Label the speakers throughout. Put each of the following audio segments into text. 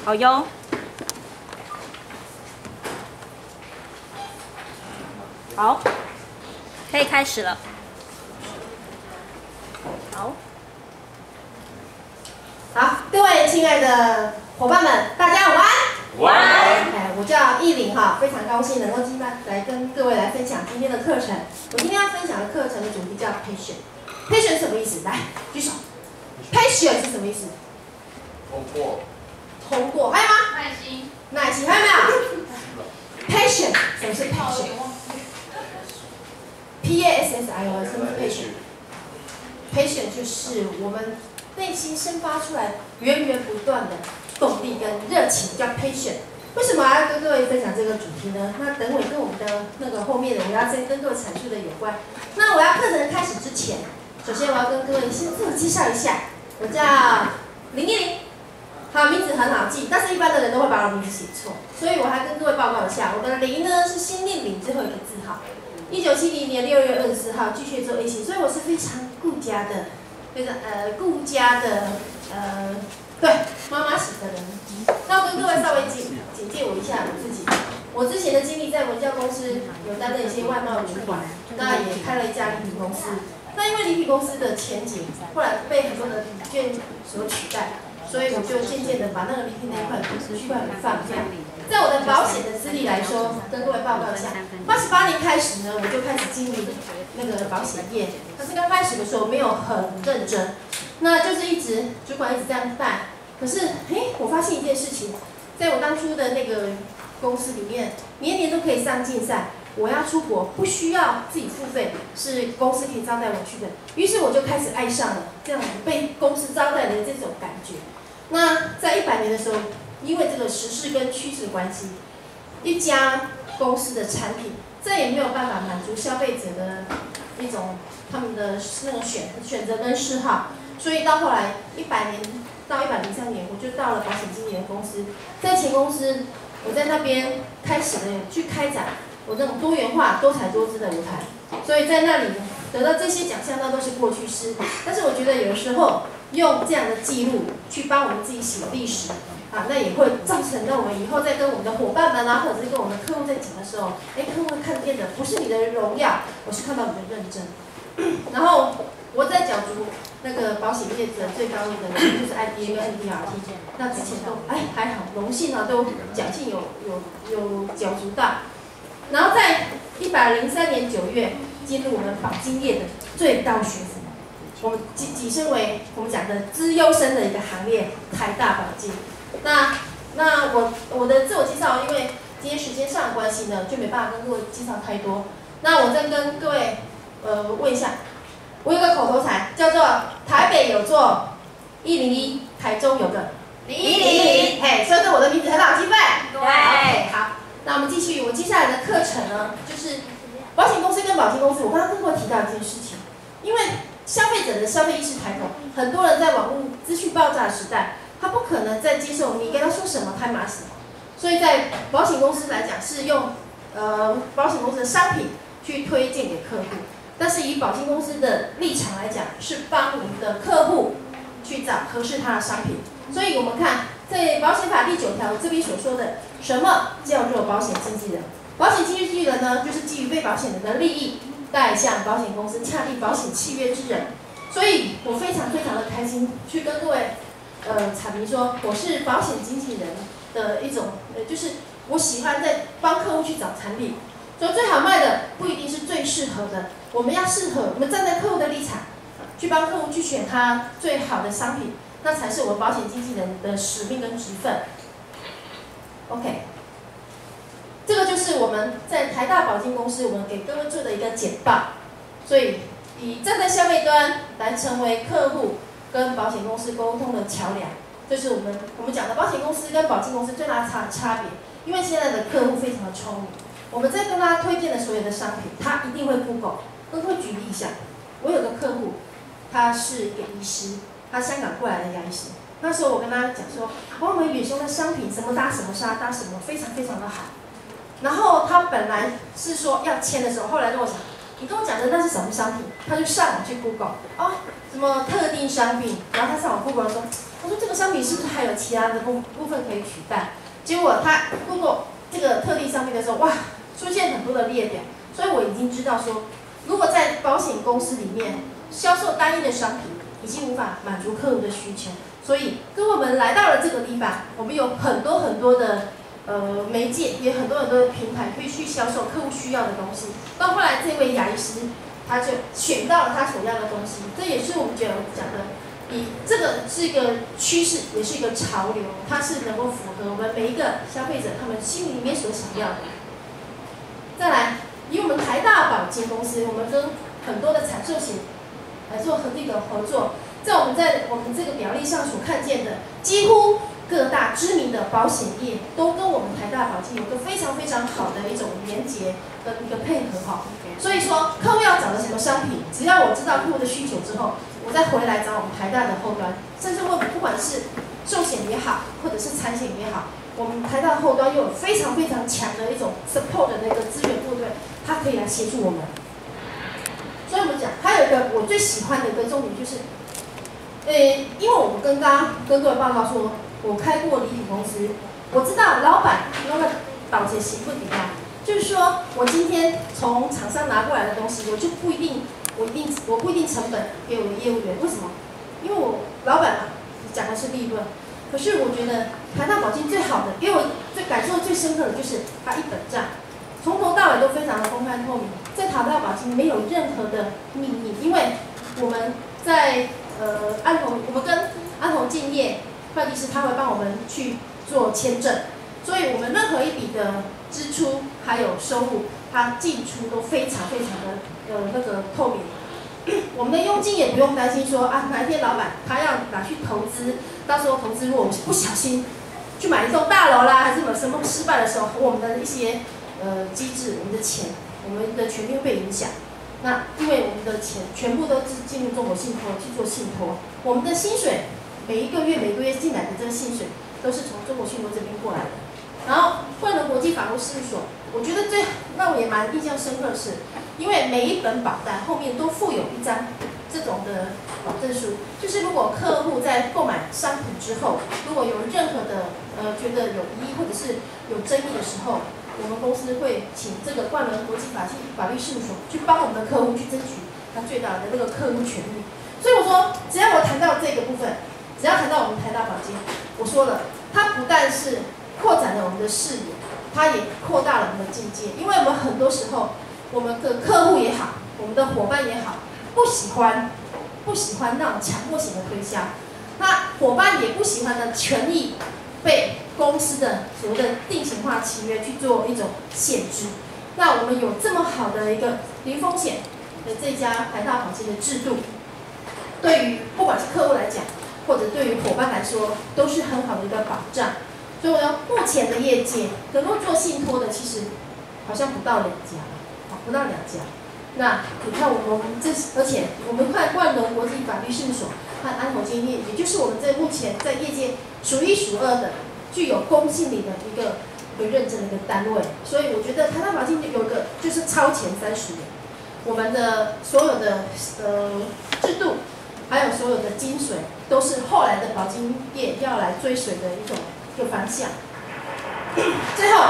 Speaker 1: 好哟。好，可以开始了。好，
Speaker 2: 好，各位亲爱的伙伴们，大家午安。
Speaker 3: 午安。
Speaker 2: 哎，我叫艺玲哈，非常高兴能够今天来跟各位来分享今天的课程。我今天要分享的课程的主题叫 patient。patient 什么意思？来举手。patient 是什么意思？
Speaker 3: 通过。
Speaker 2: 通过，还有吗？
Speaker 4: 耐心。
Speaker 2: 耐心，还有没有 ？patient 什么是 patient？P-A-S-S-I-O 什么是 patient？patient 就是我们内心生发出来源源不断的动力跟热情，叫 patient。为什么要跟各位分享这个主题呢？那等会跟我们的那个后面的我要先跟各位阐述的有关。那我要课程开始之前，首先我要跟各位先自我介绍一下，我叫林依玲。好，名字很好记，但是一般的人都会把我的名字写错，所以我还跟各位报告一下，我的林呢是先念林最后一个字号。1970年6月24号巨蟹座 A 型，所以我是非常顾家的，非常顾家的对妈妈型的人。那我跟各位稍微简介我一下我自己。我之前的经历在文教公司有担任一些外贸主管，那也开了一家礼品公司。那因为礼品公司的前景后来被很多的礼券所取代，所以我就渐渐的把那个礼品那一块区块放掉。在我的保险的资历来说，跟各位报告一下，88年开始呢，我就开始经营那个保险业。可是刚开始的时候没有很认真，那就是一直主管一直这样带。可是，我发现一件事情，在我当初的那个公司里面，年年都可以上竞赛。我要出国，不需要自己付费，是公司可以招待我去的。于是我就开始爱上了这样子被公司招待的这种感觉。那在100年的时候，因为这个时势跟趋势的关系，一家公司的产品再也没有办法满足消费者的一种他们的那种选择跟嗜好，所以到后来100年到103年，我就到了保险经纪人公司，在前公司，我在那边开始了去开展我那种多元化、多彩多姿的舞台，所以在那里得到这些奖项，那都是过去式。但是我觉得有时候用这样的记录去帮我们自己写历史，那也会造成那我们以后在跟我们的伙伴们啊，或者是跟我们的客户在讲的时候，客户看见的不是你的荣耀，我是看到你的认真。然后我在角逐那个保险业的最高的人就是 IDA 跟 NDRT， 那之前都还好，荣幸啊都奖金有角逐到。然后在103年9月进入我们保经业的最高学府，我们跻身为我们讲的资优生的一个行列，台大保经。那我的自我介绍，因为今天时间上的关系呢，就没办法跟各位介绍太多。那我再跟各位问一下，我有个口头禅叫做台北有座101，台中有个010，所以对我的名字很好记分。对，好。那我们继续，我接下来的课程呢，就是保险公司跟保险公司。我刚刚跟各位提到一件事情，因为消费者的消费意识抬头，很多人在网络资讯爆炸的时代，他不可能再接受你跟他说什么他买什么，所以在保险公司来讲是用保险公司的商品去推荐给客户，但是以保险公司的立场来讲，是帮我们的客户去找合适他的商品。所以我们看在保险法第9条这边所说的，什么叫做保险经纪人？保险经纪人呢，就是基于被保险人的利益，代向保险公司洽订保险契约之人。所以我非常非常的开心，去跟各位阐明说，我是保险经纪人的一种就是我喜欢在帮客户去找产品，所以最好卖的不一定是最适合的，我们要适合，我们站在客户的立场，去帮客户去选他最好的商品。那才是我们保险经纪人的使命跟职分。OK， 这个就是我们在台大保经公司我们给各位做的一个简报。所以以站在消费端来成为客户跟保险公司沟通的桥梁，这是我们讲的保险公司跟保经公司最大的差别。因为现在的客户非常的聪明，我们在跟他推荐的所有的商品，他一定会 Google。跟各位举例一下，我有个客户，他是一个医师。他香港过来的牙医师，那时候我跟他讲说，我们远雄的商品什么搭什么纱搭什么，非常非常的好。然后他本来是说要签的时候，后来跟我讲，你跟我讲的那是什么商品？他就上网去 Google， 哦，什么特定商品，然后他上网 Google 说，他说这个商品是不是还有其他的部分可以取代？结果他 Google 这个特定商品的时候，哇，出现很多的列表，所以我已经知道说，如果在保险公司里面销售单一的商品，已经无法满足客户的需求，所以跟我们来到了这个地方，我们有很多很多的媒介，也很多很多的平台可以去销售客户需要的东西。到后来，这位牙医师他就选到了他所要的东西，这也是我们讲的，这个是一个趋势，也是一个潮流，它是能够符合我们每一个消费者他们心里面所想要的。再来，以我们台大保健公司，我们跟很多的产寿险来做这个合作，在我们这个表例上所看见的，几乎各大知名的保险业都跟我们台大保健有个非常非常好的一种连结跟一个配合哈。所以说，客户要找的什么商品，只要我知道客户的需求之后，我再回来找我们台大的后端，甚至不管是寿险也好，或者是产险也好，我们台大的后端又有非常非常强的一种 support 的那个资源部队，它可以来协助我们。所以我们讲，还有一个我最喜欢的一个重点就是，因为我们跟各位报告说，我开过礼品公司，我知道老板导结行不抵赖，就是说我今天从厂商拿过来的东西，我不一定成本给我的业务员，为什么？因为我老板嘛，讲的是利润，可是我觉得台大保健最好的，给我感受最深刻的就是它一本账。从头到尾都非常的公开透明，在台大保健没有任何的秘密，因为我们在我们跟安宏建业会计师他会帮我们去做签证，所以我们任何一笔的支出还有收入，它进出都非常非常的那个透明。我们的佣金也不用担心说啊哪一天老板他要拿去投资，到时候投资如果我们不小心去买一栋大楼啦，还是什么失败的时候，我们的一些机制，我们的钱，我们的权利会被影响。那因为我们的钱全部都是进入中国信托去做信托，我们的薪水每个月进来的这个薪水都是从中国信托这边过来的。然后惠伦国际法务事务所，我觉得最让我也蛮印象深刻的是，因为每一本保单后面都附有一张这种的保证书，就是如果客户在购买商品之后，如果有任何的觉得有疑义或者是有争议的时候，我们公司会请这个冠伦国际法律事务所去帮我们的客户去争取他最大的那个客户权益。所以我说，只要我谈到这个部分，只要谈到我们台大保健，我说了，它不但是扩展了我们的视野，它也扩大了我们的境界。因为我们很多时候，我们的客户也好，我们的伙伴也好，不喜欢那种强迫型的推销，那伙伴也不喜欢的权益被公司的所谓的定型化契约去做一种限制。那我们有这么好的一个零风险的这家台大保健的制度，对于不管是客户来讲，或者对于伙伴来说，都是很好的一个保障。所以呢，目前的业界能够做信托的，其实好像不到2家，不到2家。那你看我们而且我们看冠伦国际法律事务所和安宏建业，也就是我们在目前在业界数1数2的具有公信力的一个认证的一个单位。所以我觉得台大保健有一个就是超前30年，我们的所有的制度，还有所有的精髓，都是后来的保健业要来追随的一个方向。最后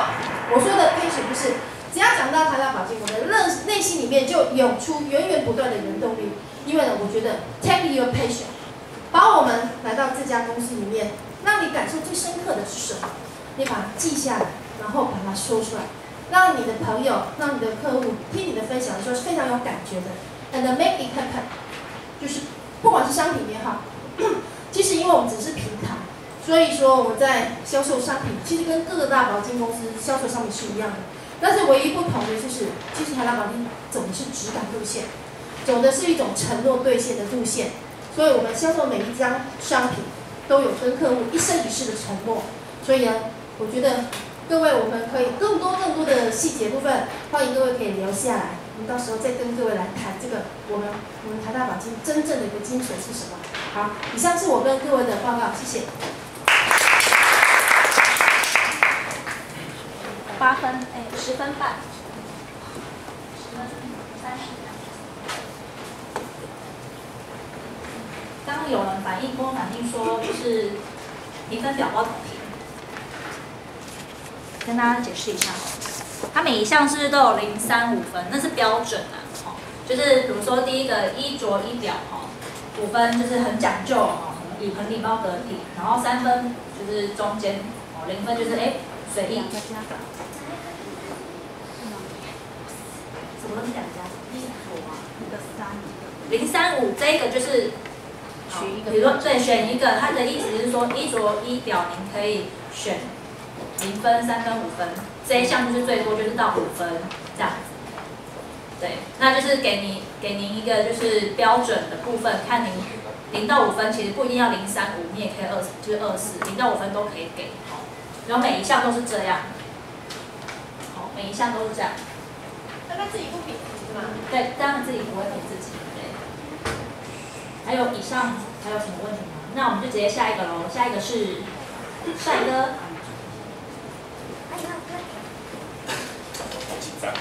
Speaker 2: 我说的配选就是，只要讲到台大保健，我的内心里面就涌出源源不断的原动力。因为呢，我觉得 take your passion， 把我们来到这家公司里面，让你感受最深刻的是什么？你把它记下来，然后把它说出来，让你的朋友、让你的客户听你的分享的时候是非常有感觉的。And make it happen， 就是不管是商品也好，其实因为我们只是平台，所以说我们在销售商品，其实跟各个大保健公司销售商品是一样的。但是唯一不同的就是，其实台大保健走的是质感路线，走的是一种承诺兑现的路线。所以我们销售每一张商品都有跟客户一生一世的承诺。所以呢，我觉得各位我们可以更多的细节部分，欢迎各位可以留下来，我们到时候再跟各位来谈这个我们台大保健真正的一个精髓是什么。好，以上是我跟各位的报告，谢谢。
Speaker 1: 8分，10分半，10分30。刚刚有人跟我反映说，就是评分表不同频，跟大家解释一下它每一项是不是都有0、3、5分？那是标准啊，就是比如说第一个衣着仪表5分就是很讲究很礼貌得体，然后3分就是中间0分就是随意。什么东西2加？衣着啊，1个3，1个5，这个就是比如说对，选一个，它的意思是说衣着仪表您可以选0分、3分、5分，这一项就是最多就是到5分这样子。对，那就是给您一个就是标准的部分，看您0到5分，其实不一定要0、3、5，你也可以就是24，0到5分都可以给。然后每一项都是这样，每一项都是这样。
Speaker 2: 那他自己不比是吗？
Speaker 1: 对，这样自己不会评自己。对。还有以上还有什么问题吗？那我们就直接下一个喽。下一个是帅哥。
Speaker 4: 紧张。